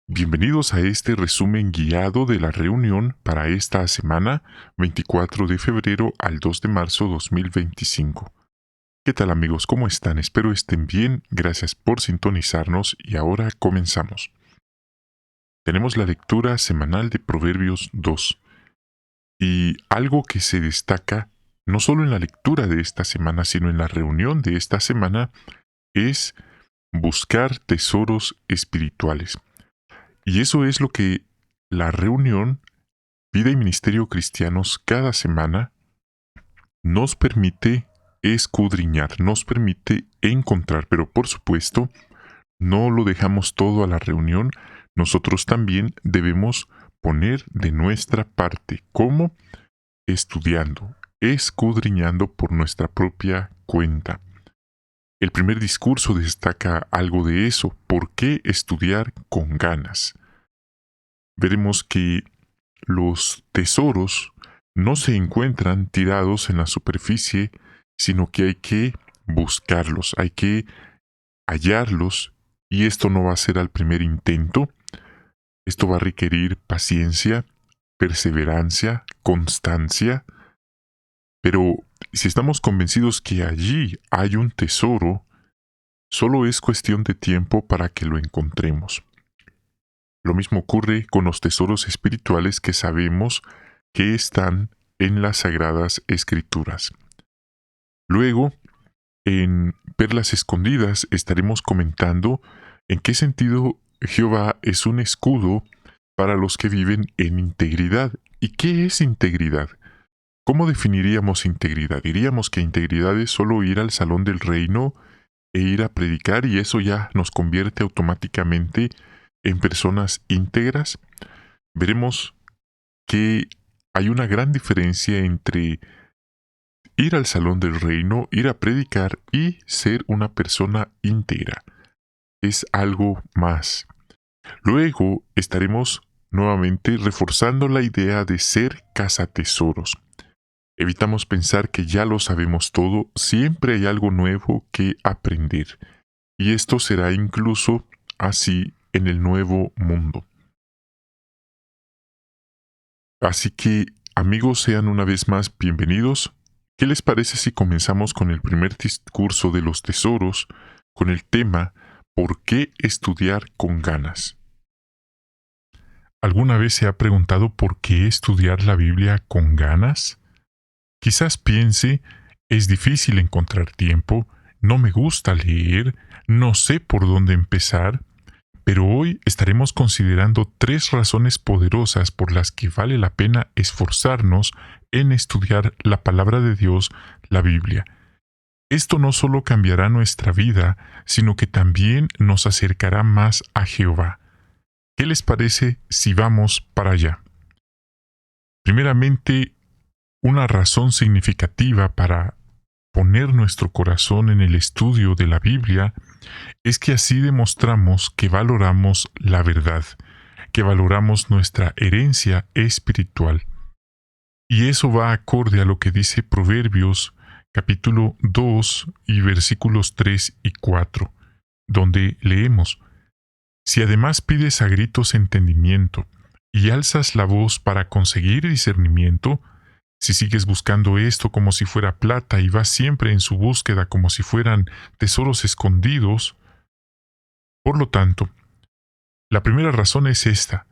Bienvenidos a este resumen guiado de la reunión para esta semana 24 de febrero al 2 de marzo 2025. ¿Qué tal amigos? ¿Cómo están? Espero estén bien. Gracias por sintonizarnos y ahora comenzamos. Tenemos la lectura semanal de Proverbios 2 y algo que se destaca no solo en la lectura de esta semana, sino en la reunión de esta semana es buscar tesoros espirituales. Y eso es lo que la reunión Vida y Ministerio Cristianos cada semana nos permite escudriñar, nos permite encontrar, pero por supuesto no lo dejamos todo a la reunión, nosotros también debemos poner de nuestra parte, como estudiando, escudriñando por nuestra propia cuenta. El primer discurso destaca algo de eso. ¿Por qué estudiar con ganas? Veremos que los tesoros no se encuentran tirados en la superficie, sino que hay que buscarlos, hay que hallarlos, y esto no va a ser al primer intento. Esto va a requerir paciencia, perseverancia, constancia, pero si estamos convencidos que allí hay un tesoro, solo es cuestión de tiempo para que lo encontremos. Lo mismo ocurre con los tesoros espirituales que sabemos que están en las Sagradas Escrituras. Luego, en Perlas Escondidas estaremos comentando en qué sentido Jehová es un escudo para los que viven en integridad. ¿Y qué es integridad? ¿Cómo definiríamos integridad? Diríamos que integridad es solo ir al salón del reino e ir a predicar y eso ya nos convierte automáticamente en personas íntegras. Veremos que hay una gran diferencia entre ir al salón del reino, ir a predicar y ser una persona íntegra. Es algo más. Luego estaremos nuevamente reforzando la idea de ser cazatesoros. Evitamos pensar que ya lo sabemos todo, siempre hay algo nuevo que aprender. Y esto será incluso así en el nuevo mundo. Así que, amigos, sean una vez más bienvenidos. ¿Qué les parece si comenzamos con el primer discurso de los tesoros, con el tema ¿por qué estudiar con ganas? ¿Alguna vez se ha preguntado por qué estudiar la Biblia con ganas? Quizás piense, es difícil encontrar tiempo, no me gusta leer, no sé por dónde empezar, pero hoy estaremos considerando 3 razones poderosas por las que vale la pena esforzarnos en estudiar la palabra de Dios, la Biblia. Esto no solo cambiará nuestra vida, sino que también nos acercará más a Jehová. ¿Qué les parece si vamos para allá? Primeramente, una razón significativa para poner nuestro corazón en el estudio de la Biblia es que así demostramos que valoramos la verdad, que valoramos nuestra herencia espiritual. Y eso va acorde a lo que dice Proverbios capítulo 2 y versículos 3 y 4, donde leemos: Si además pides a gritos entendimiento y alzas la voz para conseguir discernimiento, si sigues buscando esto como si fuera plata y vas siempre en su búsqueda como si fueran tesoros escondidos, por lo tanto, la primera razón es esta: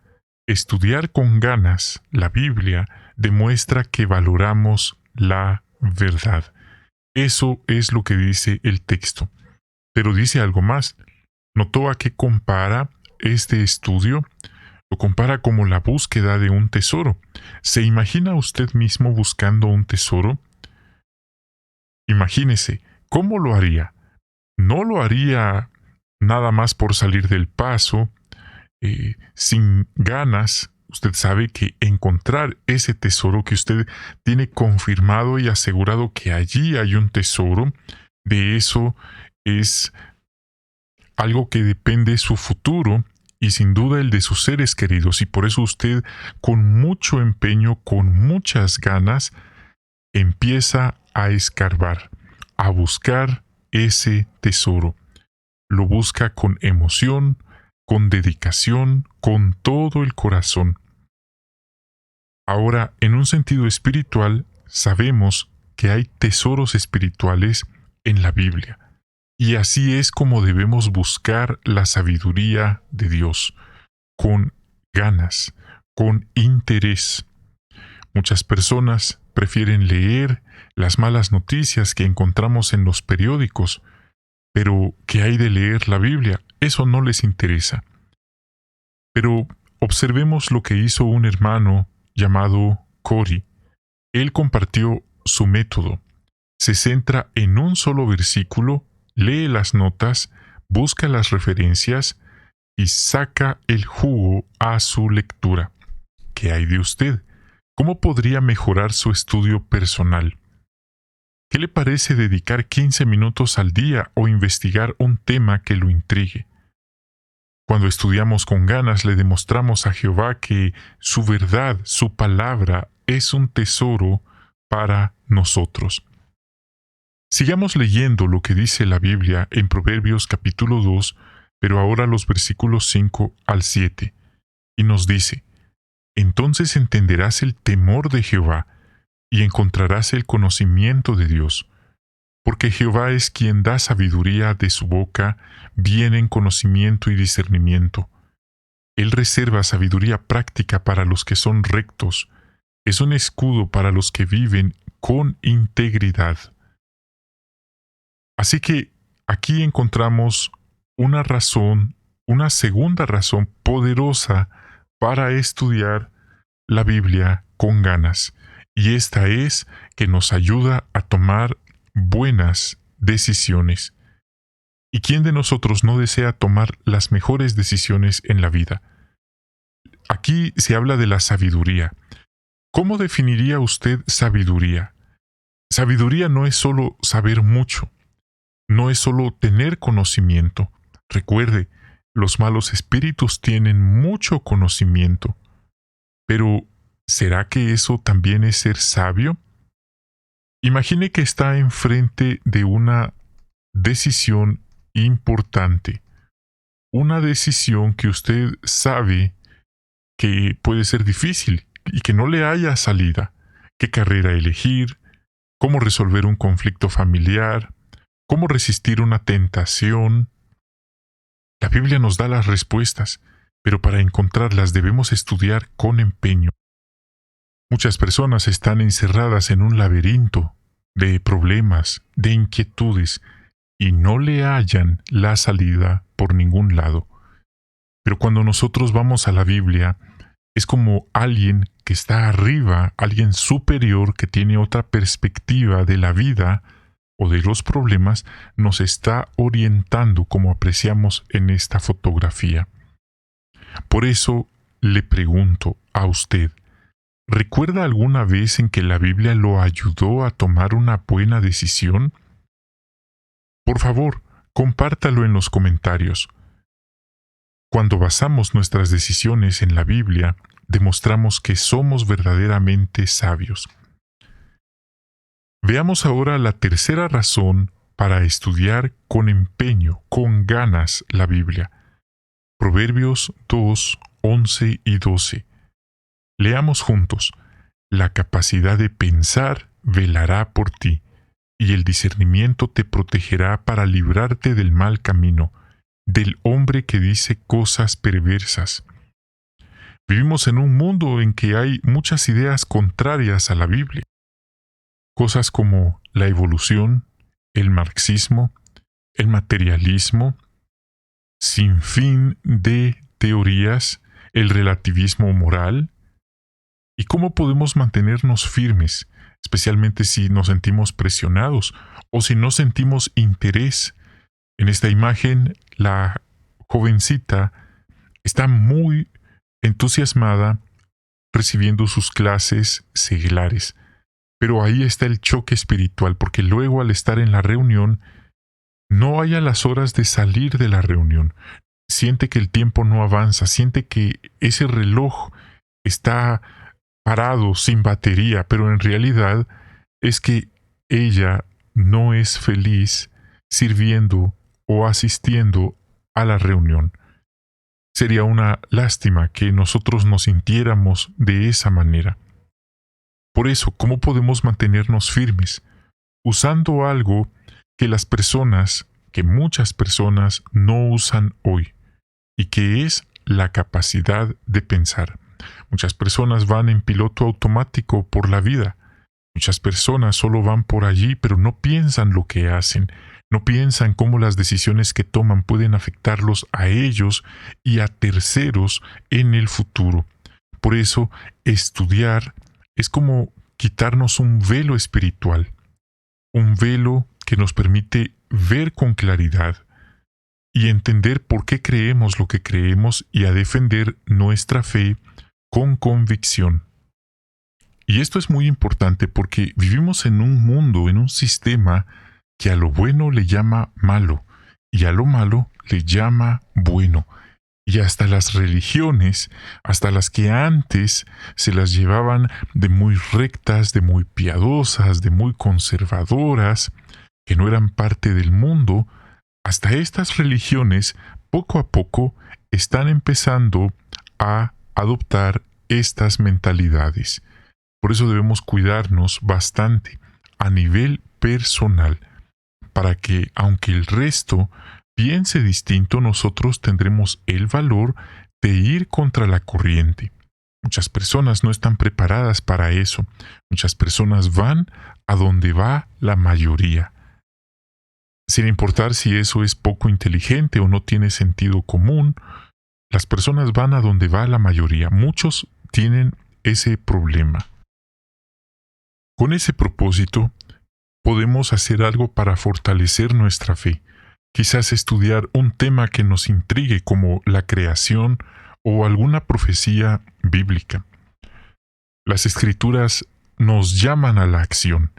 estudiar con ganas la Biblia demuestra que valoramos la verdad. Eso es lo que dice el texto. Pero dice algo más. ¿Notó a qué compara este estudio? Lo compara como la búsqueda de un tesoro. ¿Se imagina usted mismo buscando un tesoro? Imagínese, ¿cómo lo haría? No lo haría nada más por salir del paso, sin ganas. Usted sabe que encontrar ese tesoro que usted tiene confirmado y asegurado que allí hay un tesoro, de eso es algo que depende su futuro y sin duda el de sus seres queridos, y por eso usted con mucho empeño, con muchas ganas, empieza a escarbar, a buscar ese tesoro. Lo busca con emoción, con dedicación, con todo el corazón. Ahora, en un sentido espiritual, sabemos que hay tesoros espirituales en la Biblia, y así es como debemos buscar la sabiduría de Dios, con ganas, con interés. Muchas personas prefieren leer las malas noticias que encontramos en los periódicos, pero ¿qué hay de leer la Biblia? Eso no les interesa. Pero observemos lo que hizo un hermano llamado Cory. Él compartió su método. Se centra en un solo versículo, lee las notas, busca las referencias y saca el jugo a su lectura. ¿Qué hay de usted? ¿Cómo podría mejorar su estudio personal? ¿Qué le parece dedicar 15 minutos al día o investigar un tema que lo intrigue? Cuando estudiamos con ganas, le demostramos a Jehová que su verdad, su palabra, es un tesoro para nosotros. Sigamos leyendo lo que dice la Biblia en Proverbios capítulo 2, pero ahora los versículos 5 al 7, y nos dice: Entonces entenderás el temor de Jehová, y encontrarás el conocimiento de Dios, porque Jehová es quien da sabiduría, de su boca vienen conocimiento y discernimiento. Él reserva sabiduría práctica para los que son rectos, es un escudo para los que viven con integridad. Así que aquí encontramos una razón, una segunda razón poderosa para estudiar la Biblia con ganas, y esta es que nos ayuda a tomar buenas decisiones. ¿Y quién de nosotros no desea tomar las mejores decisiones en la vida? Aquí se habla de la sabiduría. ¿Cómo definiría usted sabiduría? Sabiduría no es solo saber mucho, no es solo tener conocimiento. Recuerde, los malos espíritus tienen mucho conocimiento. Pero, ¿será que eso también es ser sabio? Imagine que está enfrente de una decisión importante. Una decisión que usted sabe que puede ser difícil y que no le haya salida. ¿Qué carrera elegir? ¿Cómo resolver un conflicto familiar? ¿Cómo resistir una tentación? La Biblia nos da las respuestas, pero para encontrarlas debemos estudiar con empeño. Muchas personas están encerradas en un laberinto de problemas, de inquietudes, y no le hallan la salida por ningún lado. Pero cuando nosotros vamos a la Biblia, es como alguien que está arriba, alguien superior que tiene otra perspectiva de la vida o de los problemas, nos está orientando, como apreciamos en esta fotografía. Por eso le pregunto a usted, ¿recuerda alguna vez en que la Biblia lo ayudó a tomar una buena decisión? Por favor, compártalo en los comentarios. Cuando basamos nuestras decisiones en la Biblia, demostramos que somos verdaderamente sabios. Veamos ahora la tercera razón para estudiar con empeño, con ganas, la Biblia. Proverbios 2, 11 y 12. Leamos juntos. La capacidad de pensar velará por ti, y el discernimiento te protegerá para librarte del mal camino, del hombre que dice cosas perversas. Vivimos en un mundo en que hay muchas ideas contrarias a la Biblia. Cosas como la evolución, el marxismo, el materialismo, sin fin de teorías, el relativismo moral. ¿Y cómo podemos mantenernos firmes, especialmente si nos sentimos presionados o si no sentimos interés? En esta imagen, la jovencita está muy entusiasmada recibiendo sus clases seglares. Pero ahí está el choque espiritual, porque luego al estar en la reunión, no hay a las horas de salir de la reunión. Siente que el tiempo no avanza, siente que ese reloj está parado, sin batería, pero en realidad es que ella no es feliz sirviendo o asistiendo a la reunión. Sería una lástima que nosotros nos sintiéramos de esa manera. Por eso, ¿cómo podemos mantenernos firmes? Usando algo que muchas personas no usan hoy, y que es la capacidad de pensar. Muchas personas van en piloto automático por la vida. Muchas personas solo van por allí, pero no piensan lo que hacen, no piensan cómo las decisiones que toman pueden afectarlos a ellos y a terceros en el futuro. Por eso, estudiar es como quitarnos un velo espiritual, un velo que nos permite ver con claridad y entender por qué creemos lo que creemos y a defender nuestra fe con convicción. Y esto es muy importante porque vivimos en un mundo, en un sistema que a lo bueno le llama malo y a lo malo le llama bueno. Y hasta las religiones, hasta las que antes se las llevaban de muy rectas, de muy piadosas, de muy conservadoras, que no eran parte del mundo, hasta estas religiones poco a poco están empezando a adoptar estas mentalidades. Por eso debemos cuidarnos bastante a nivel personal, para que, aunque el resto piense distinto, nosotros tendremos el valor de ir contra la corriente. Muchas personas no están preparadas para eso. Muchas personas van a donde va la mayoría, sin importar si eso es poco inteligente o no tiene sentido común. Las personas van a donde va la mayoría. Muchos tienen ese problema. Con ese propósito, podemos hacer algo para fortalecer nuestra fe. Quizás estudiar un tema que nos intrigue como la creación o alguna profecía bíblica. Las Escrituras nos llaman a la acción.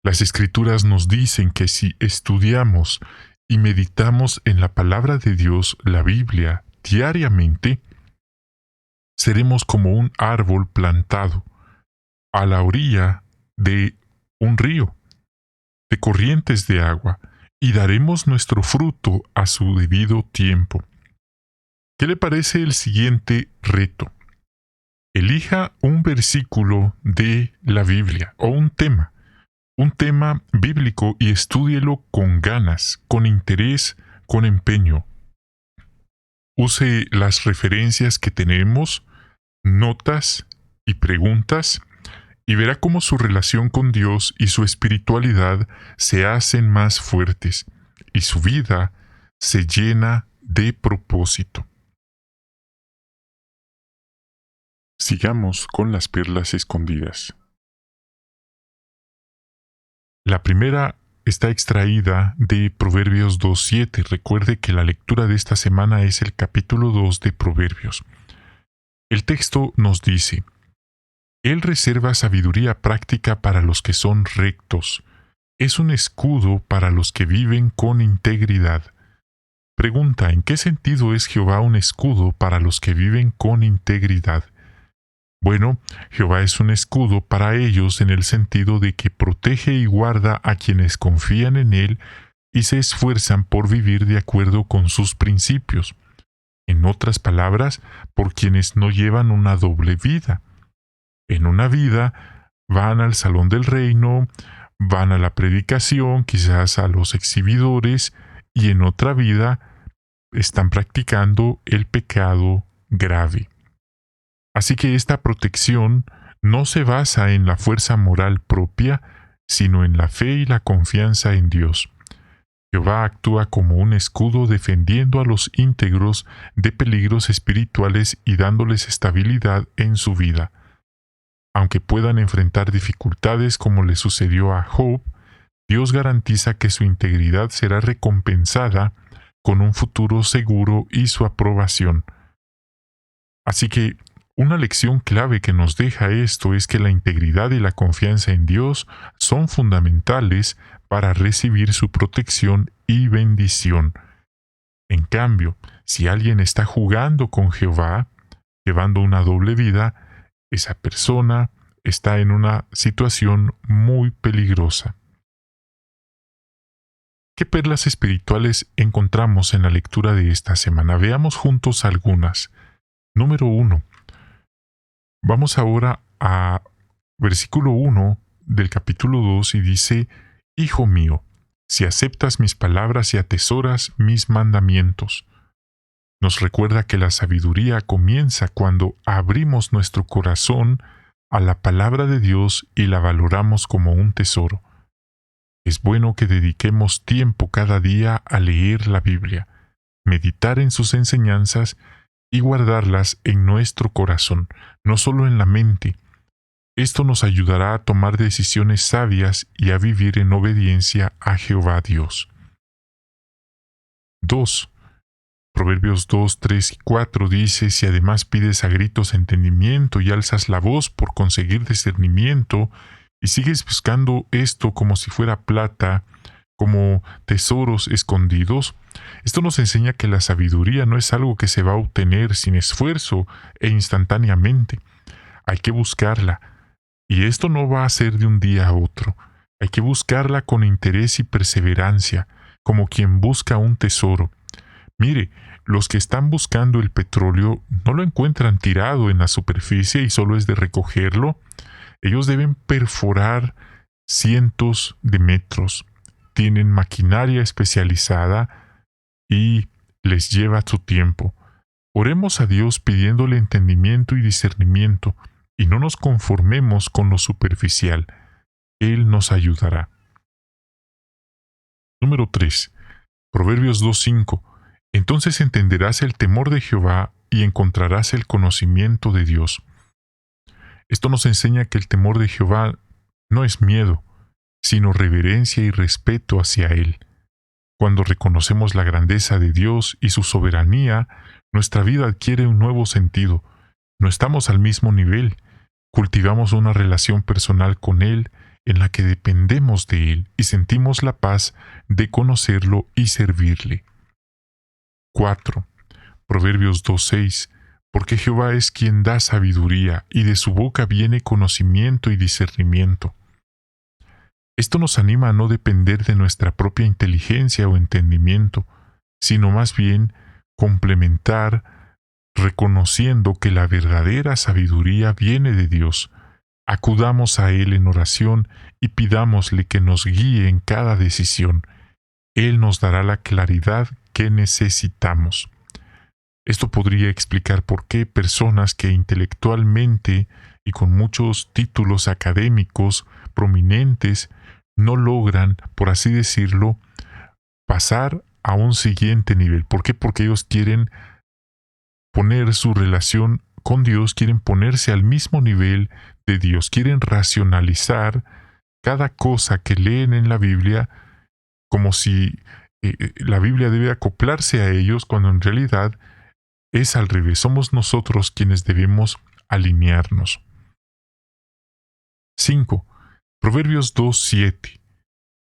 Las Escrituras nos dicen que si estudiamos y meditamos en la palabra de Dios, la Biblia, diariamente, seremos como un árbol plantado a la orilla de un río, de corrientes de agua, y daremos nuestro fruto a su debido tiempo. ¿Qué le parece el siguiente reto? Elija un versículo de la Biblia o un tema bíblico y estúdielo con ganas, con interés, con empeño. Use las referencias que tenemos, notas y preguntas, y verá cómo su relación con Dios y su espiritualidad se hacen más fuertes, y su vida se llena de propósito. Sigamos con las perlas escondidas. La primera está extraída de Proverbios 2:7. Recuerde que la lectura de esta semana es el capítulo 2 de Proverbios. El texto nos dice: Él reserva sabiduría práctica para los que son rectos. Es un escudo para los que viven con integridad. Pregunta: ¿en qué sentido es Jehová un escudo para los que viven con integridad? Bueno, Jehová es un escudo para ellos en el sentido de que protege y guarda a quienes confían en Él y se esfuerzan por vivir de acuerdo con sus principios. En otras palabras, por quienes no llevan una doble vida. En una vida van al salón del reino, van a la predicación, quizás a los exhibidores, y en otra vida están practicando el pecado grave. Así que esta protección no se basa en la fuerza moral propia, sino en la fe y la confianza en Dios. Jehová actúa como un escudo defendiendo a los íntegros de peligros espirituales y dándoles estabilidad en su vida. Aunque puedan enfrentar dificultades como le sucedió a Job, Dios garantiza que su integridad será recompensada con un futuro seguro y su aprobación. Así que una lección clave que nos deja esto es que la integridad y la confianza en Dios son fundamentales para recibir su protección y bendición. En cambio, si alguien está jugando con Jehová, llevando una doble vida, esa persona está en una situación muy peligrosa. ¿Qué perlas espirituales encontramos en la lectura de esta semana? Veamos juntos algunas. Número 1. Vamos ahora a versículo 1 del capítulo 2 y dice: Hijo mío, si aceptas mis palabras y atesoras mis mandamientos. Nos recuerda que la sabiduría comienza cuando abrimos nuestro corazón a la palabra de Dios y la valoramos como un tesoro. Es bueno que dediquemos tiempo cada día a leer la Biblia, meditar en sus enseñanzas y guardarlas en nuestro corazón, no solo en la mente. Esto nos ayudará a tomar decisiones sabias y a vivir en obediencia a Jehová Dios. 2. Proverbios 2, 3 y 4 dice: Si además pides a gritos entendimiento y alzas la voz por conseguir discernimiento, y sigues buscando esto como si fuera plata, como tesoros escondidos, esto nos enseña que la sabiduría no es algo que se va a obtener sin esfuerzo e instantáneamente. Hay que buscarla, y esto no va a ser de un día a otro. Hay que buscarla con interés y perseverancia, como quien busca un tesoro. Mire, los que están buscando el petróleo no lo encuentran tirado en la superficie y solo es de recogerlo. Ellos deben perforar cientos de metros. Tienen maquinaria especializada y les lleva su tiempo. Oremos a Dios pidiéndole entendimiento y discernimiento, y no nos conformemos con lo superficial. Él nos ayudará. Número 3. Proverbios 2:5. Entonces entenderás el temor de Jehová y encontrarás el conocimiento de Dios. Esto nos enseña que el temor de Jehová no es miedo, sino reverencia y respeto hacia Él. Cuando reconocemos la grandeza de Dios y su soberanía, nuestra vida adquiere un nuevo sentido. No estamos al mismo nivel. Cultivamos una relación personal con Él en la que dependemos de Él y sentimos la paz de conocerlo y servirle. 4. Proverbios 2:6. Porque Jehová es quien da sabiduría, y de su boca viene conocimiento y discernimiento. Esto nos anima a no depender de nuestra propia inteligencia o entendimiento, sino más bien complementar, reconociendo que la verdadera sabiduría viene de Dios. Acudamos a Él en oración y pidámosle que nos guíe en cada decisión. Él nos dará la claridad que necesitamos. Esto podría explicar por qué personas que intelectualmente y con muchos títulos académicos prominentes no logran, por así decirlo, pasar a un siguiente nivel. ¿Por qué? Porque ellos quieren poner su relación con Dios, quieren ponerse al mismo nivel de Dios, quieren racionalizar cada cosa que leen en la Biblia como si la Biblia debe acoplarse a ellos, cuando en realidad es al revés. Somos nosotros quienes debemos alinearnos. 5. Proverbios 2:7.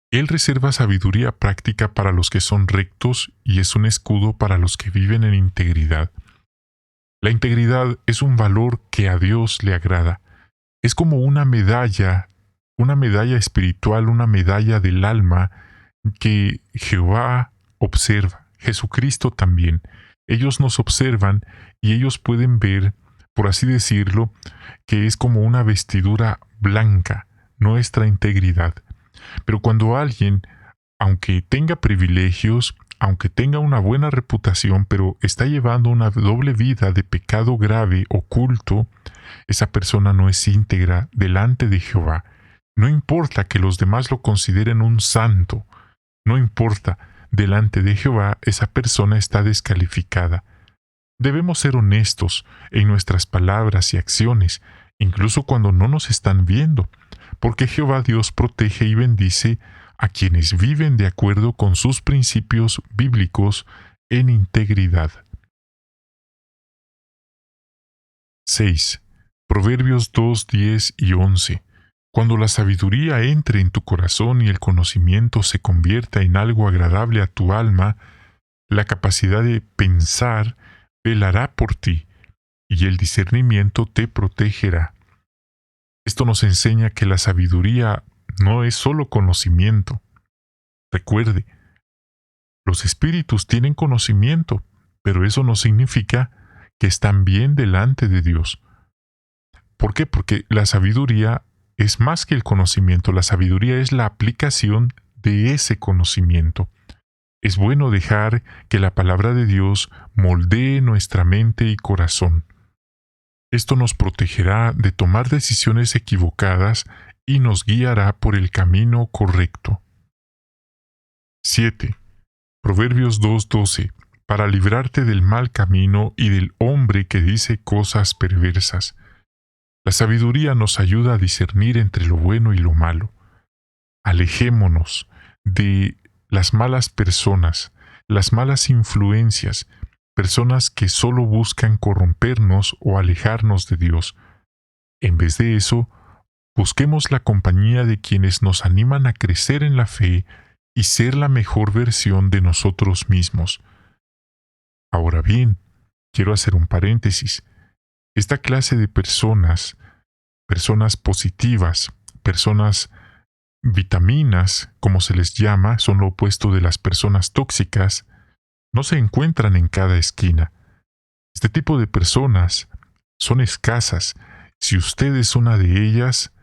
Él reserva sabiduría práctica para los que son rectos y es un escudo para los que viven en integridad. La integridad es un valor que a Dios le agrada. Es como una medalla espiritual, una medalla del alma que Jehová observa. Jesucristo también. Ellos nos observan y ellos pueden ver, por así decirlo, que es como una vestidura blanca, nuestra integridad. Pero cuando alguien, aunque tenga privilegios, aunque tenga una buena reputación, pero está llevando una doble vida de pecado grave, oculto, esa persona no es íntegra delante de Jehová. No importa que los demás lo consideren un santo, no importa, delante de Jehová esa persona está descalificada. Debemos ser honestos en nuestras palabras y acciones, incluso cuando no nos están viendo, porque Jehová Dios protege y bendice a quienes viven de acuerdo con sus principios bíblicos en integridad. 6. Proverbios 2, 10 y 11. Cuando la sabiduría entre en tu corazón y el conocimiento se convierta en algo agradable a tu alma, la capacidad de pensar velará por ti, y el discernimiento te protegerá. Esto nos enseña que la sabiduría no es solo conocimiento. Recuerde, Los espíritus tienen conocimiento, pero eso no significa que están bien delante de Dios. ¿Por qué? Porque la sabiduría es más que el conocimiento, la sabiduría es la aplicación de ese conocimiento. Es bueno dejar que la palabra de Dios moldee nuestra mente y corazón. Esto nos protegerá de tomar decisiones equivocadas y nos guiará por el camino correcto. 7. Proverbios 2:12. Para librarte del mal camino y del hombre que dice cosas perversas. La sabiduría nos ayuda a discernir entre lo bueno y lo malo. Alejémonos de las malas personas, las malas influencias, personas que solo buscan corrompernos o alejarnos de Dios. En vez de eso, busquemos la compañía de quienes nos animan a crecer en la fe y ser la mejor versión de nosotros mismos. Ahora bien, quiero hacer un paréntesis. Esta clase de personas positivas, personas vitaminas, como se les llama, son lo opuesto de las personas tóxicas, no se encuentran en cada esquina. Este tipo de personas son escasas. Si usted es una de ellas,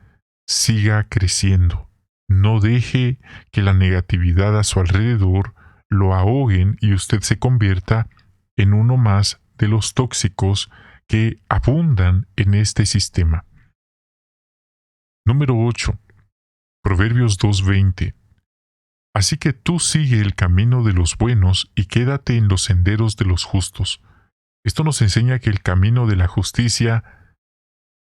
siga creciendo. No deje que la negatividad a su alrededor lo ahoguen y usted se convierta en uno más de los tóxicos que abundan en este sistema. Número 8. Proverbios 2:20. Así que tú sigue el camino de los buenos y quédate en los senderos de los justos. Esto nos enseña que el camino de la justicia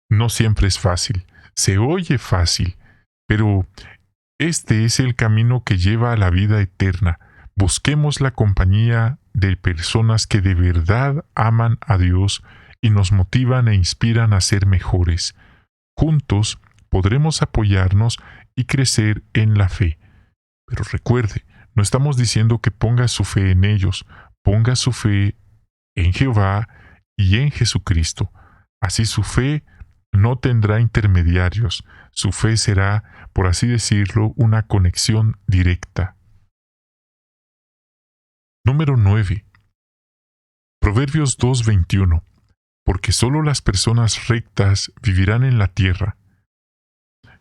no siempre es fácil. Se oye fácil, pero este es el camino que lleva a la vida eterna. Busquemos la compañía de personas que de verdad aman a Dios y nos motivan e inspiran a ser mejores. Juntos podremos apoyarnos y crecer en la fe. Pero recuerde, no estamos diciendo que ponga su fe en ellos, ponga su fe en Jehová y en Jesucristo. Así su fe no tendrá intermediarios, su fe será, por así decirlo, una conexión directa. Número 9. Proverbios 2:21. Porque solo las personas rectas vivirán en la tierra.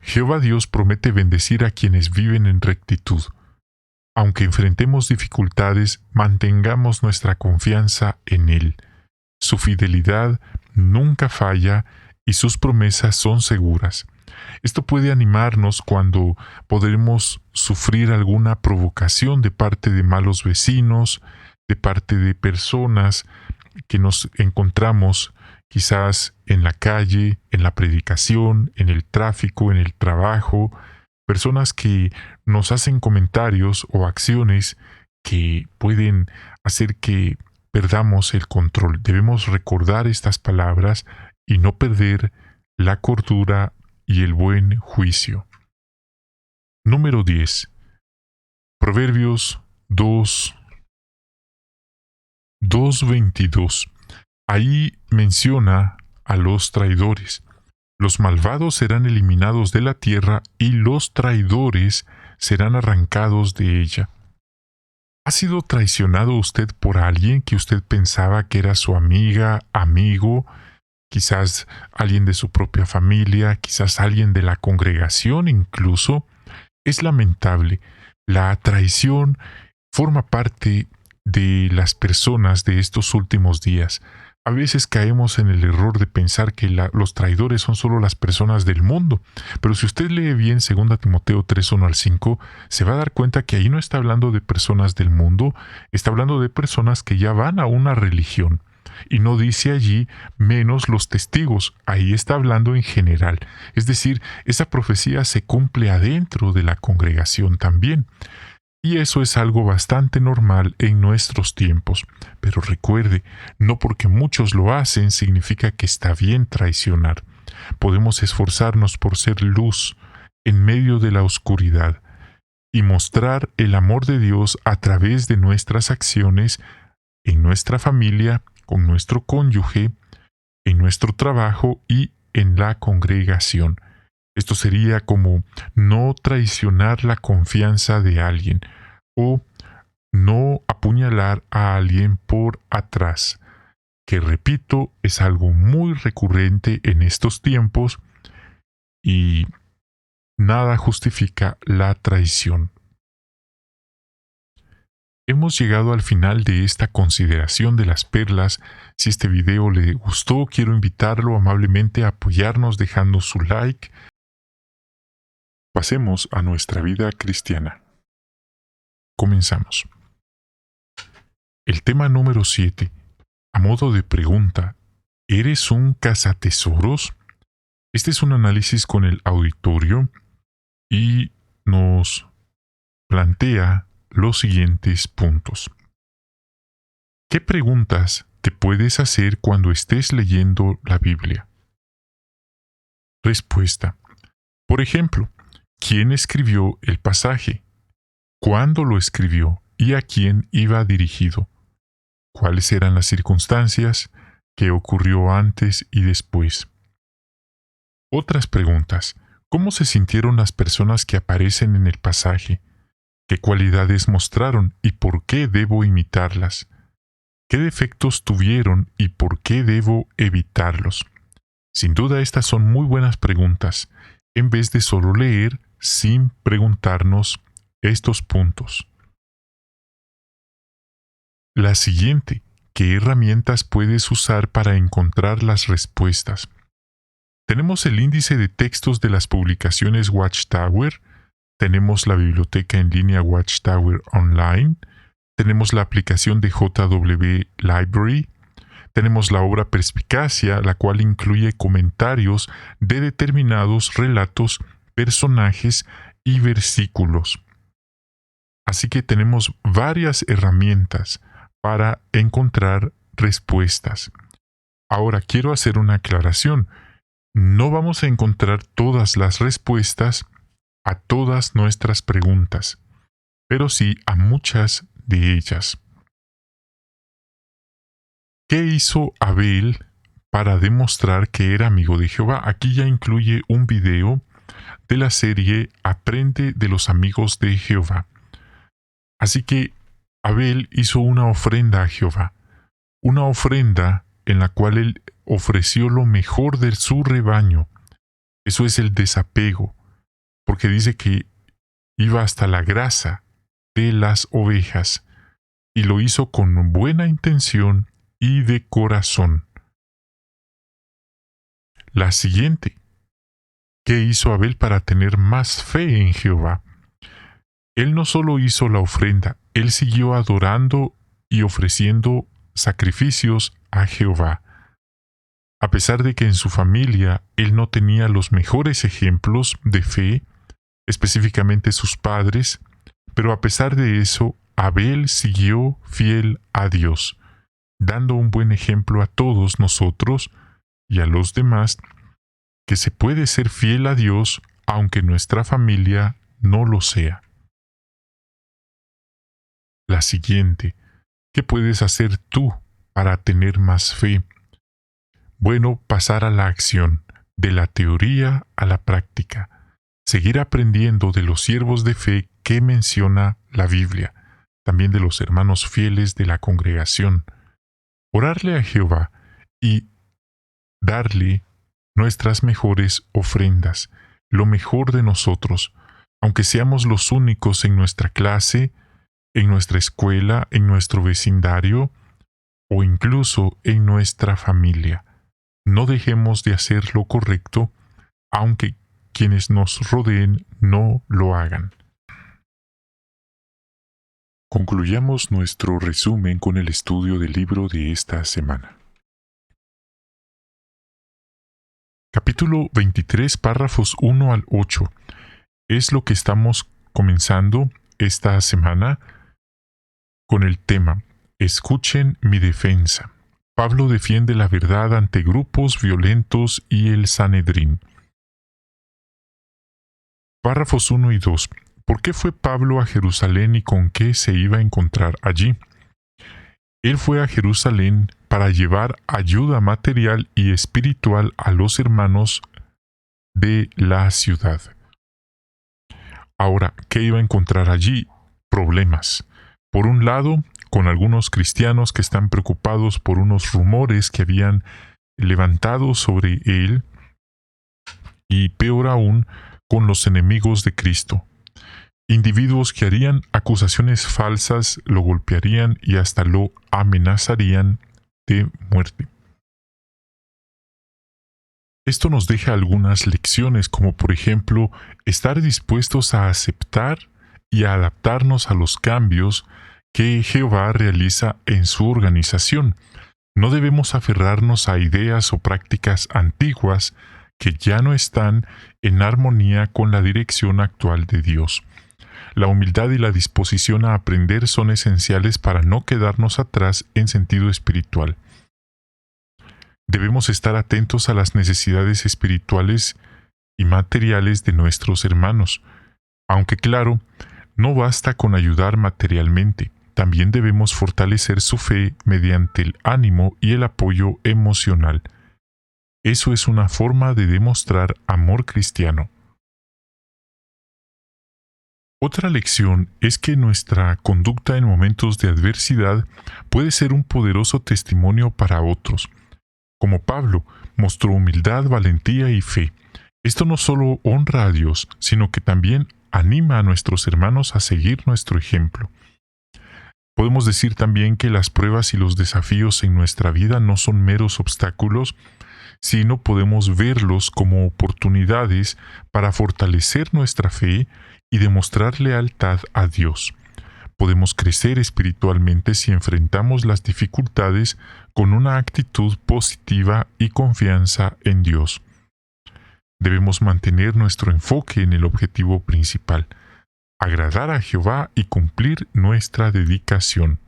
Jehová Dios promete bendecir a quienes viven en rectitud. Aunque enfrentemos dificultades, mantengamos nuestra confianza en Él. Su fidelidad nunca falla y sus promesas son seguras. Esto puede animarnos cuando podremos sufrir alguna provocación de parte de malos vecinos, de parte de personas que nos encontramos quizás en la calle, en la predicación, en el tráfico, en el trabajo, personas que nos hacen comentarios o acciones que pueden hacer que perdamos el control. Debemos recordar estas palabras y no perder la cordura y el buen juicio. Número 10. Proverbios 2:22. Ahí menciona a los traidores. Los malvados serán eliminados de la tierra y los traidores serán arrancados de ella. ¿Ha sido traicionado usted por alguien que usted pensaba que era su amiga, amigo, quizás alguien de su propia familia, quizás alguien de la congregación incluso? Es lamentable. La traición forma parte de las personas de estos últimos días. A veces caemos en el error de pensar que los traidores son solo las personas del mundo, pero si usted lee bien 2 Timoteo 3:1-5, se va a dar cuenta que ahí no está hablando de personas del mundo, está hablando de personas que ya van a una religión. Y no dice allí menos los testigos, ahí está hablando en general. Es decir, esa profecía se cumple adentro de la congregación también. Y eso es algo bastante normal en nuestros tiempos. Pero recuerde, no porque muchos lo hacen significa que está bien traicionar. Podemos esforzarnos por ser luz en medio de la oscuridad y mostrar el amor de Dios a través de nuestras acciones en nuestra familia, con nuestro cónyuge, en nuestro trabajo y en la congregación. Esto sería como no traicionar la confianza de alguien o no apuñalar a alguien por atrás, que repito, es algo muy recurrente en estos tiempos y nada justifica la traición. Hemos llegado al final de esta consideración de las perlas. Si este video le gustó, quiero invitarlo amablemente a apoyarnos dejando su like. Pasemos a nuestra vida cristiana. Comenzamos. El tema número 7. A modo de pregunta, ¿eres un cazatesoros? Este es un análisis con el auditorio y nos plantea los siguientes puntos. ¿Qué preguntas te puedes hacer cuando estés leyendo la Biblia? Respuesta. Por ejemplo, ¿quién escribió el pasaje? ¿Cuándo lo escribió y a quién iba dirigido? ¿Cuáles eran las circunstancias? ¿Qué ocurrió antes y después? Otras preguntas. ¿Cómo se sintieron las personas que aparecen en el pasaje? ¿Qué cualidades mostraron y por qué debo imitarlas? ¿Qué defectos tuvieron y por qué debo evitarlos? Sin duda estas son muy buenas preguntas, en vez de solo leer sin preguntarnos estos puntos. La siguiente, ¿qué herramientas puedes usar para encontrar las respuestas? Tenemos el índice de textos de las publicaciones Watchtower, tenemos la biblioteca en línea Watchtower Online, tenemos la aplicación de JW Library, tenemos la obra Perspicacia, la cual incluye comentarios de determinados relatos, personajes y versículos. Así que tenemos varias herramientas para encontrar respuestas. Ahora quiero hacer una aclaración. No vamos a encontrar todas las respuestas a todas nuestras preguntas, pero sí a muchas de ellas. ¿Qué hizo Abel para demostrar que era amigo de Jehová? Aquí ya incluye un video de la serie Aprende de los amigos de Jehová. Así que Abel hizo una ofrenda a Jehová, una ofrenda en la cual él ofreció lo mejor de su rebaño. Eso es el desapego, porque dice que iba hasta la grasa de las ovejas y lo hizo con buena intención y de corazón. La siguiente, ¿qué hizo Abel para tener más fe en Jehová? Él no solo hizo la ofrenda, él siguió adorando y ofreciendo sacrificios a Jehová. A pesar de que en su familia él no tenía los mejores ejemplos de fe, específicamente sus padres, pero a pesar de eso, Abel siguió fiel a Dios, dando un buen ejemplo a todos nosotros y a los demás que se puede ser fiel a Dios aunque nuestra familia no lo sea. La siguiente, ¿qué puedes hacer tú para tener más fe? Bueno, pasar a la acción, de la teoría a la práctica, seguir aprendiendo de los siervos de fe que menciona la Biblia, también de los hermanos fieles de la congregación, orarle a Jehová y darle nuestras mejores ofrendas, lo mejor de nosotros, aunque seamos los únicos en nuestra clase, en nuestra escuela, en nuestro vecindario o incluso en nuestra familia. No dejemos de hacer lo correcto, aunque quienes nos rodeen no lo hagan. Concluyamos nuestro resumen con el estudio del libro de esta semana. Capítulo 23, párrafos 1 al 8. Es lo que estamos comenzando esta semana con el tema Escuchen mi defensa. Pablo defiende la verdad ante grupos violentos y el Sanedrín. Párrafos 1 y 2. ¿Por qué fue Pablo a Jerusalén y con qué se iba a encontrar allí? Él fue a Jerusalén para llevar ayuda material y espiritual a los hermanos de la ciudad. Ahora, ¿qué iba a encontrar allí? Problemas. Por un lado, con algunos cristianos que están preocupados por unos rumores que habían levantado sobre él, y peor aún, con los enemigos de Cristo. Individuos que harían acusaciones falsas, lo golpearían y hasta lo amenazarían de muerte. Esto nos deja algunas lecciones, como por ejemplo, estar dispuestos a aceptar y a adaptarnos a los cambios que Jehová realiza en su organización. No debemos aferrarnos a ideas o prácticas antiguas que ya no están en armonía con la dirección actual de Dios. La humildad y la disposición a aprender son esenciales para no quedarnos atrás en sentido espiritual. Debemos estar atentos a las necesidades espirituales y materiales de nuestros hermanos, aunque claro, no basta con ayudar materialmente. También debemos fortalecer su fe mediante el ánimo y el apoyo emocional. Eso es una forma de demostrar amor cristiano. Otra lección es que nuestra conducta en momentos de adversidad puede ser un poderoso testimonio para otros. Como Pablo, mostró humildad, valentía y fe. Esto no solo honra a Dios, sino que también anima a nuestros hermanos a seguir nuestro ejemplo. Podemos decir también que las pruebas y los desafíos en nuestra vida no son meros obstáculos, sino podemos verlos como oportunidades para fortalecer nuestra fe y demostrar lealtad a Dios. Podemos crecer espiritualmente si enfrentamos las dificultades con una actitud positiva y confianza en Dios. Debemos mantener nuestro enfoque en el objetivo principal, agradar a Jehová y cumplir nuestra dedicación.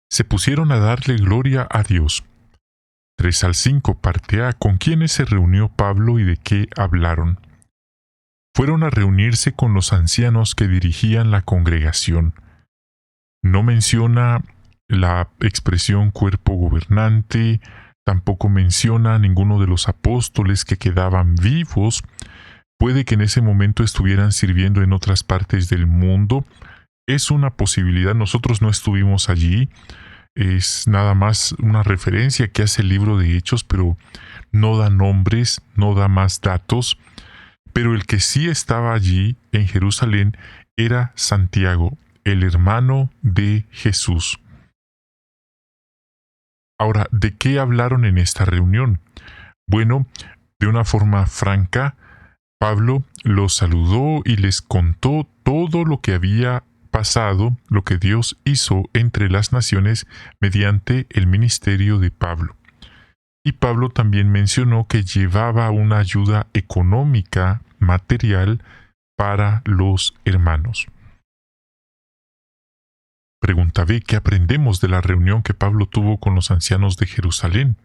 Se pusieron a darle gloria a Dios. 3 al 5, parte A. ¿Con quiénes se reunió Pablo y de qué hablaron? Fueron a reunirse con los ancianos que dirigían la congregación. No menciona la expresión cuerpo gobernante, tampoco menciona a ninguno de los apóstoles que quedaban vivos. Puede que en ese momento estuvieran sirviendo en otras partes del mundo. Es una posibilidad, nosotros no estuvimos allí. Es nada más una referencia que hace el libro de Hechos, pero no da nombres, no da más datos. Pero el que sí estaba allí en Jerusalén era Santiago, el hermano de Jesús. Ahora, ¿de qué hablaron en esta reunión? Bueno, de una forma franca, Pablo los saludó y les contó todo lo que había pasado, lo que Dios hizo entre las naciones mediante el ministerio de Pablo. Y Pablo también mencionó que llevaba una ayuda económica, material, para los hermanos. Pregunta B. ¿Qué aprendemos de la reunión que Pablo tuvo con los ancianos de Jerusalén?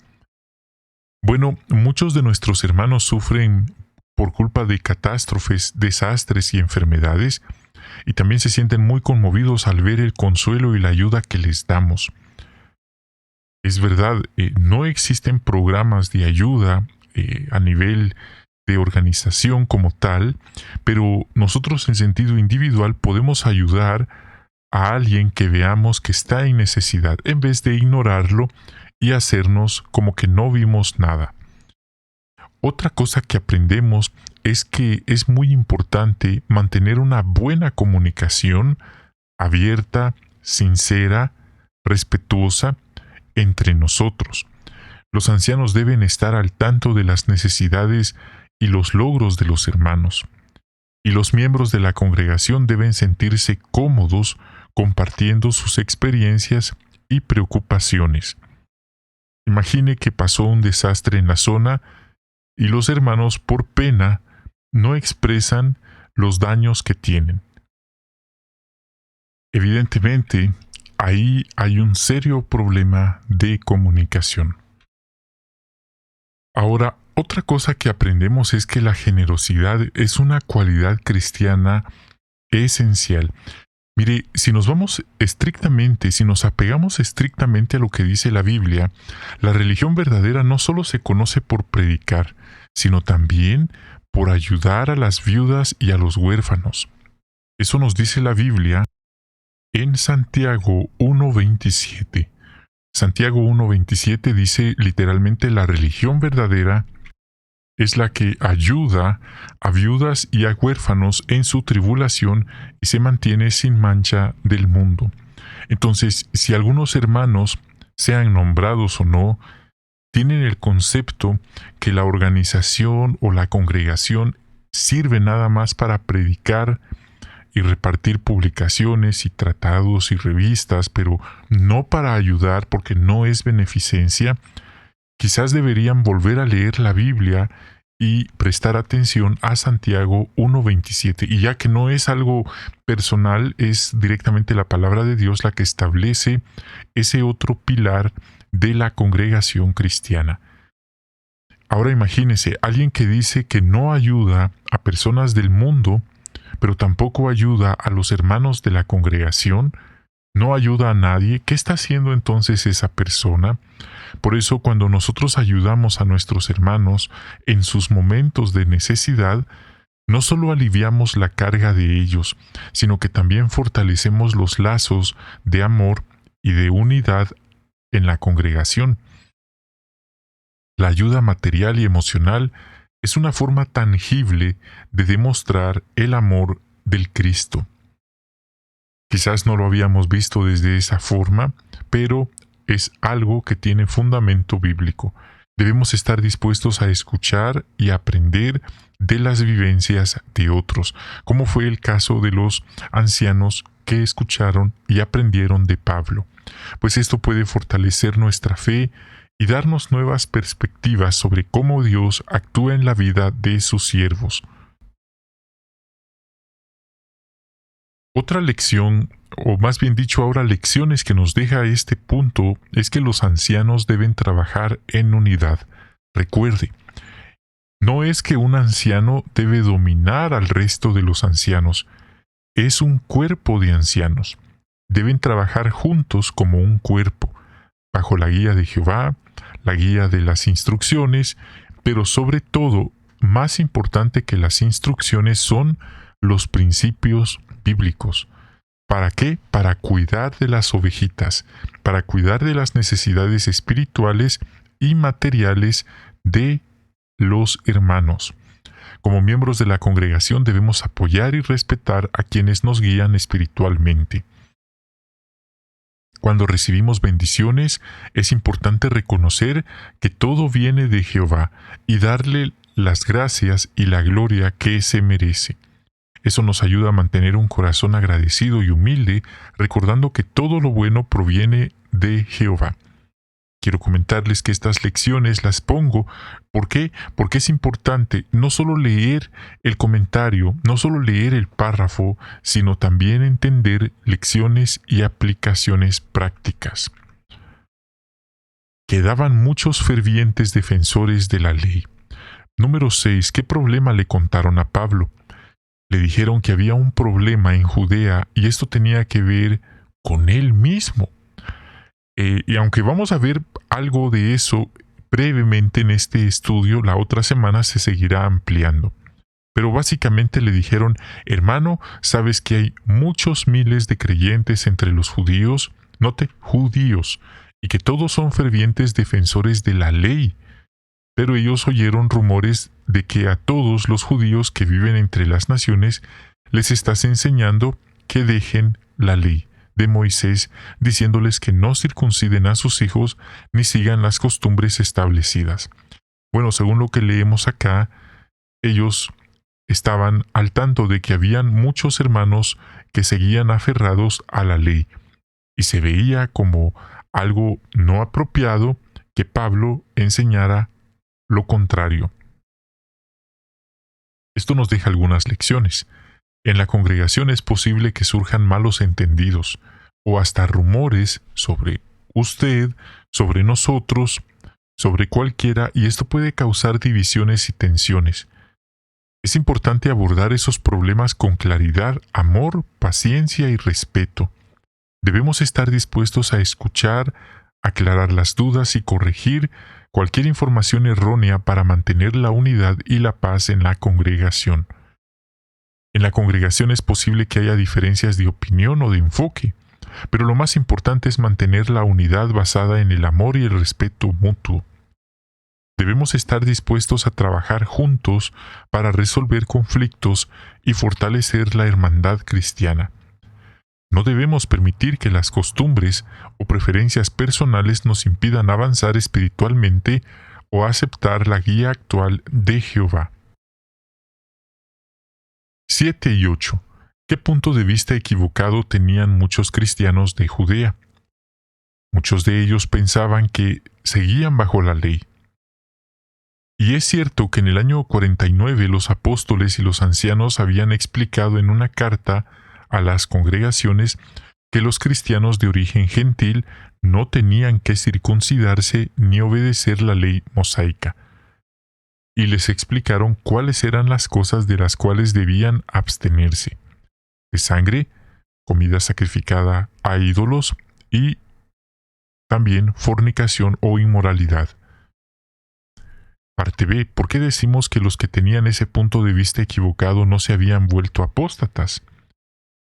Bueno, muchos de nuestros hermanos sufren por culpa de catástrofes, desastres y enfermedades, y también se sienten muy conmovidos al ver el consuelo y la ayuda que les damos. Es verdad, no existen programas de ayuda a nivel de organización como tal, pero nosotros en sentido individual podemos ayudar a alguien que veamos que está en necesidad, en vez de ignorarlo y hacernos como que no vimos nada. Otra cosa que aprendemos es que es muy importante mantener una buena comunicación abierta, sincera, respetuosa entre nosotros. Los ancianos deben estar al tanto de las necesidades y los logros de los hermanos, y los miembros de la congregación deben sentirse cómodos compartiendo sus experiencias y preocupaciones. Imagine que pasó un desastre en la zona y los hermanos, por pena, no expresan los daños que tienen. Evidentemente, ahí hay un serio problema de comunicación. Ahora, otra cosa que aprendemos es que la generosidad es una cualidad cristiana esencial. Mire, si nos apegamos estrictamente a lo que dice la Biblia, la religión verdadera no solo se conoce por predicar, sino también por ayudar a las viudas y a los huérfanos. Eso nos dice la Biblia en Santiago 1.27. Santiago 1.27 dice literalmente: la religión verdadera es la que ayuda a viudas y a huérfanos en su tribulación y se mantiene sin mancha del mundo. Entonces, si algunos hermanos, sean nombrados o no, tienen el concepto que la organización o la congregación sirve nada más para predicar y repartir publicaciones y tratados y revistas, pero no para ayudar porque no es beneficencia, quizás deberían volver a leer la Biblia y prestar atención a Santiago 1.27. Y ya que no es algo personal, es directamente la palabra de Dios la que establece ese otro pilar de la congregación cristiana. Ahora imagínese, alguien que dice que no ayuda a personas del mundo, pero tampoco ayuda a los hermanos de la congregación, no ayuda a nadie. ¿Qué está haciendo entonces esa persona? Por eso, cuando nosotros ayudamos a nuestros hermanos en sus momentos de necesidad, no solo aliviamos la carga de ellos, sino que también fortalecemos los lazos de amor y de unidad en la congregación. La ayuda material y emocional es una forma tangible de demostrar el amor del Cristo. Quizás no lo habíamos visto desde esa forma, pero es algo que tiene fundamento bíblico. Debemos estar dispuestos a escuchar y aprender de las vivencias de otros, como fue el caso de los ancianos que escucharon y aprendieron de Pablo, pues esto puede fortalecer nuestra fe y darnos nuevas perspectivas sobre cómo Dios actúa en la vida de sus siervos. Otra lección, o más bien dicho ahora lecciones que nos deja este punto, es que los ancianos deben trabajar en unidad. Recuerde, no es que un anciano debe dominar al resto de los ancianos, es un cuerpo de ancianos. Deben trabajar juntos como un cuerpo, bajo la guía de Jehová, la guía de las instrucciones, pero sobre todo, más importante que las instrucciones son los principios bíblicos. ¿Para qué? Para cuidar de las ovejitas, para cuidar de las necesidades espirituales y materiales de los hermanos. Como miembros de la congregación debemos apoyar y respetar a quienes nos guían espiritualmente. Cuando recibimos bendiciones, es importante reconocer que todo viene de Jehová y darle las gracias y la gloria que se merece. Eso nos ayuda a mantener un corazón agradecido y humilde, recordando que todo lo bueno proviene de Jehová. Quiero comentarles que estas lecciones las pongo. ¿Por qué? Porque es importante no solo leer el comentario, no solo leer el párrafo, sino también entender lecciones y aplicaciones prácticas. Quedaban muchos fervientes defensores de la ley. Número 6. ¿Qué problema le contaron a Pablo? Le dijeron que había un problema en Judea y esto tenía que ver con él mismo. Y aunque vamos a ver algo de eso brevemente en este estudio, la otra semana se seguirá ampliando. Pero básicamente le dijeron: hermano, ¿sabes que hay muchos miles de creyentes entre los judíos? Note, judíos, y que todos son fervientes defensores de la ley. Pero ellos oyeron rumores de que a todos los judíos que viven entre las naciones les estás enseñando que dejen la ley de Moisés, diciéndoles que no circunciden a sus hijos ni sigan las costumbres establecidas. Bueno, según lo que leemos acá, ellos estaban al tanto de que habían muchos hermanos que seguían aferrados a la ley, y se veía como algo no apropiado que Pablo enseñara lo contrario. Esto nos deja algunas lecciones. En la congregación es posible que surjan malos entendidos o hasta rumores sobre usted, sobre nosotros, sobre cualquiera, y esto puede causar divisiones y tensiones. Es importante abordar esos problemas con claridad, amor, paciencia y respeto. Debemos estar dispuestos a escuchar, aclarar las dudas y corregir cualquier información errónea para mantener la unidad y la paz en la congregación. En la congregación es posible que haya diferencias de opinión o de enfoque. pero lo más importante es mantener la unidad basada en el amor y el respeto mutuo. Debemos estar dispuestos a trabajar juntos para resolver conflictos y fortalecer la hermandad cristiana. No debemos permitir que las costumbres o preferencias personales nos impidan avanzar espiritualmente o aceptar la guía actual de Jehová. 7 y 8. ¿Qué punto de vista equivocado tenían muchos cristianos de Judea? Muchos de ellos pensaban que seguían bajo la ley. Y es cierto que en el año 49 los apóstoles y los ancianos habían explicado en una carta a las congregaciones que los cristianos de origen gentil no tenían que circuncidarse ni obedecer la ley mosaica. Y les explicaron cuáles eran las cosas de las cuales debían abstenerse: de sangre, comida sacrificada a ídolos y también fornicación o inmoralidad. Parte B. ¿Por qué decimos que los que tenían ese punto de vista equivocado no se habían vuelto apóstatas?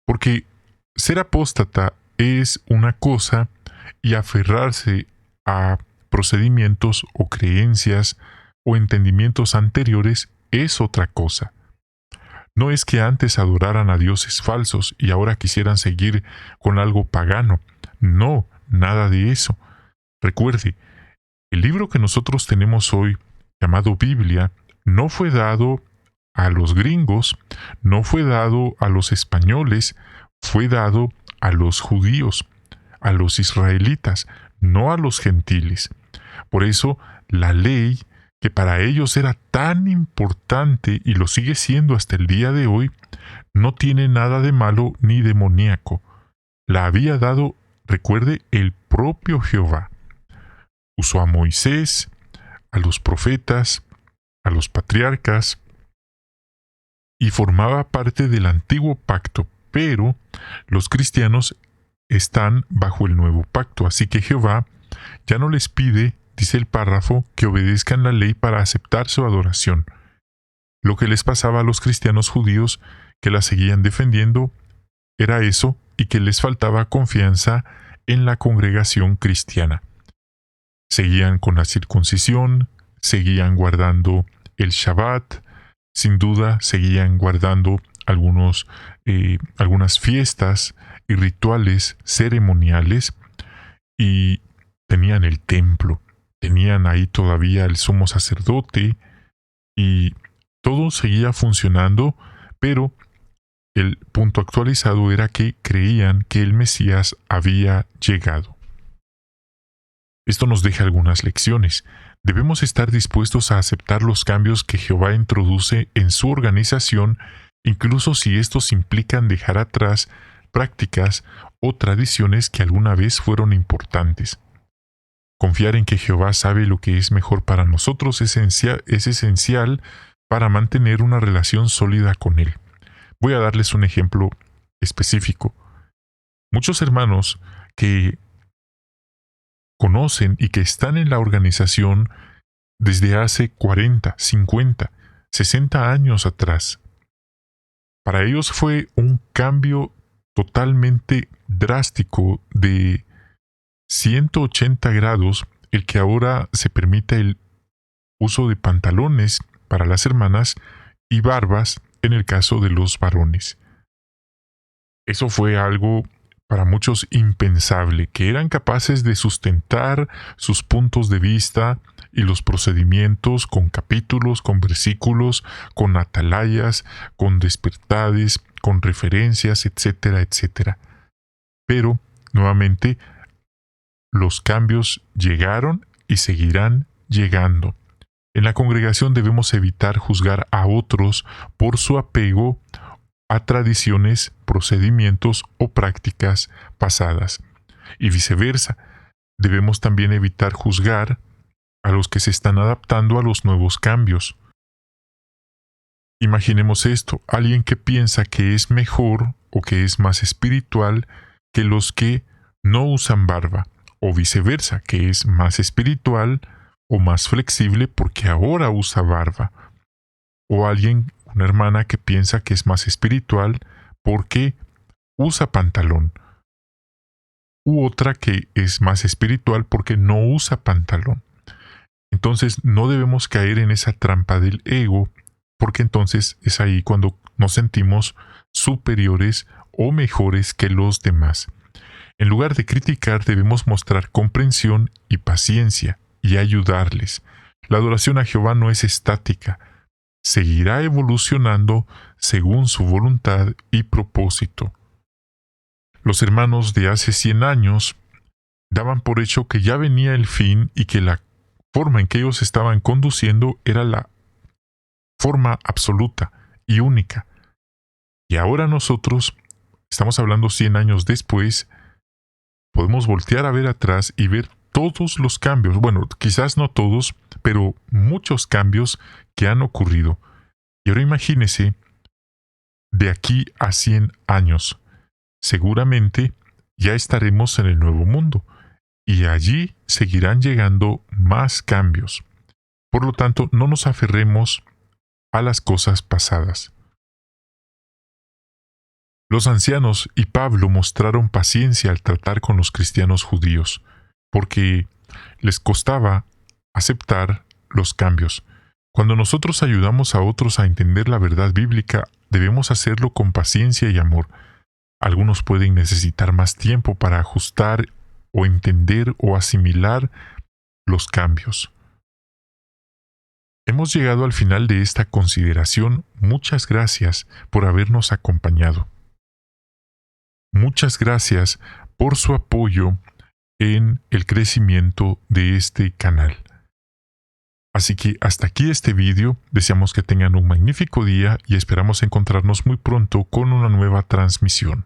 Porque ser apóstata es una cosa y aferrarse a procedimientos o creencias o entendimientos anteriores es otra cosa. No es que antes adoraran a dioses falsos y ahora quisieran seguir con algo pagano. No, nada de eso. Recuerde, el libro que nosotros tenemos hoy, llamado Biblia, no fue dado a los gringos, no fue dado a los españoles, fue dado a los judíos, a los israelitas, no a los gentiles. Por eso, la ley, que para ellos era tan importante y lo sigue siendo hasta el día de hoy, no tiene nada de malo ni demoníaco. La había dado, recuerde, el propio Jehová. Usó a Moisés, a los profetas, a los patriarcas, y formaba parte del antiguo pacto, pero los cristianos están bajo el nuevo pacto, así que Jehová ya no les pide, dice el párrafo, que obedezcan la ley para aceptar su adoración. Lo que les pasaba a los cristianos judíos que la seguían defendiendo era eso, y que les faltaba confianza en la congregación cristiana. Seguían con la circuncisión, seguían guardando el Shabbat, sin duda seguían guardando algunas fiestas y rituales ceremoniales, y tenían el templo, tenían ahí todavía el sumo sacerdote, y todo seguía funcionando, pero el punto actualizado era que creían que el Mesías había llegado. Esto nos deja algunas lecciones. Debemos estar dispuestos a aceptar los cambios que Jehová introduce en su organización, incluso si estos implican dejar atrás prácticas o tradiciones que alguna vez fueron importantes. Confiar en que Jehová sabe lo que es mejor para nosotros es esencial para mantener una relación sólida con Él. Voy a darles un ejemplo específico. Muchos hermanos que conocen y que están en la organización desde hace 40, 50, 60 años atrás. Para ellos fue un cambio totalmente drástico de 180 grados el que ahora se permita el uso de pantalones para las hermanas y barbas en el caso de los varones. Eso fue algo para muchos impensable, que eran capaces de sustentar sus puntos de vista y los procedimientos con capítulos, con versículos, con atalayas, con despertades, con referencias, etcétera, etcétera. Pero, nuevamente, los cambios llegaron y seguirán llegando. En la congregación debemos evitar juzgar a otros por su apego a tradiciones, procedimientos o prácticas pasadas. Y viceversa, debemos también evitar juzgar a los que se están adaptando a los nuevos cambios. Imaginemos esto: alguien que piensa que es mejor o que es más espiritual que los que no usan barba, o viceversa, que es más espiritual o más flexible porque ahora usa barba. O alguien, una hermana que piensa que es más espiritual porque usa pantalón. u otra que es más espiritual porque no usa pantalón. Entonces no debemos caer en esa trampa del ego, porque entonces es ahí cuando nos sentimos superiores o mejores que los demás. En lugar de criticar, debemos mostrar comprensión y paciencia y ayudarles. La adoración a Jehová no es estática, seguirá evolucionando según su voluntad y propósito. Los hermanos de hace 100 años daban por hecho que ya venía el fin y que la forma en que ellos estaban conduciendo era la forma absoluta y única. Y ahora nosotros, estamos hablando 100 años después, podemos voltear a ver atrás y ver todos los cambios, bueno, quizás no todos, pero muchos cambios que han ocurrido. Y ahora imagínese, de aquí a 100 años, seguramente ya estaremos en el nuevo mundo y allí seguirán llegando más cambios. Por lo tanto, no nos aferremos a las cosas pasadas. Los ancianos y Pablo mostraron paciencia al tratar con los cristianos judíos, porque les costaba aceptar los cambios. Cuando nosotros ayudamos a otros a entender la verdad bíblica, debemos hacerlo con paciencia y amor. Algunos pueden necesitar más tiempo para ajustar o entender o asimilar los cambios. Hemos llegado al final de esta consideración. Muchas gracias por habernos acompañado. Muchas gracias por su apoyo en el crecimiento de este canal. Así que hasta aquí este vídeo. Deseamos que tengan un magnífico día y esperamos encontrarnos muy pronto con una nueva transmisión.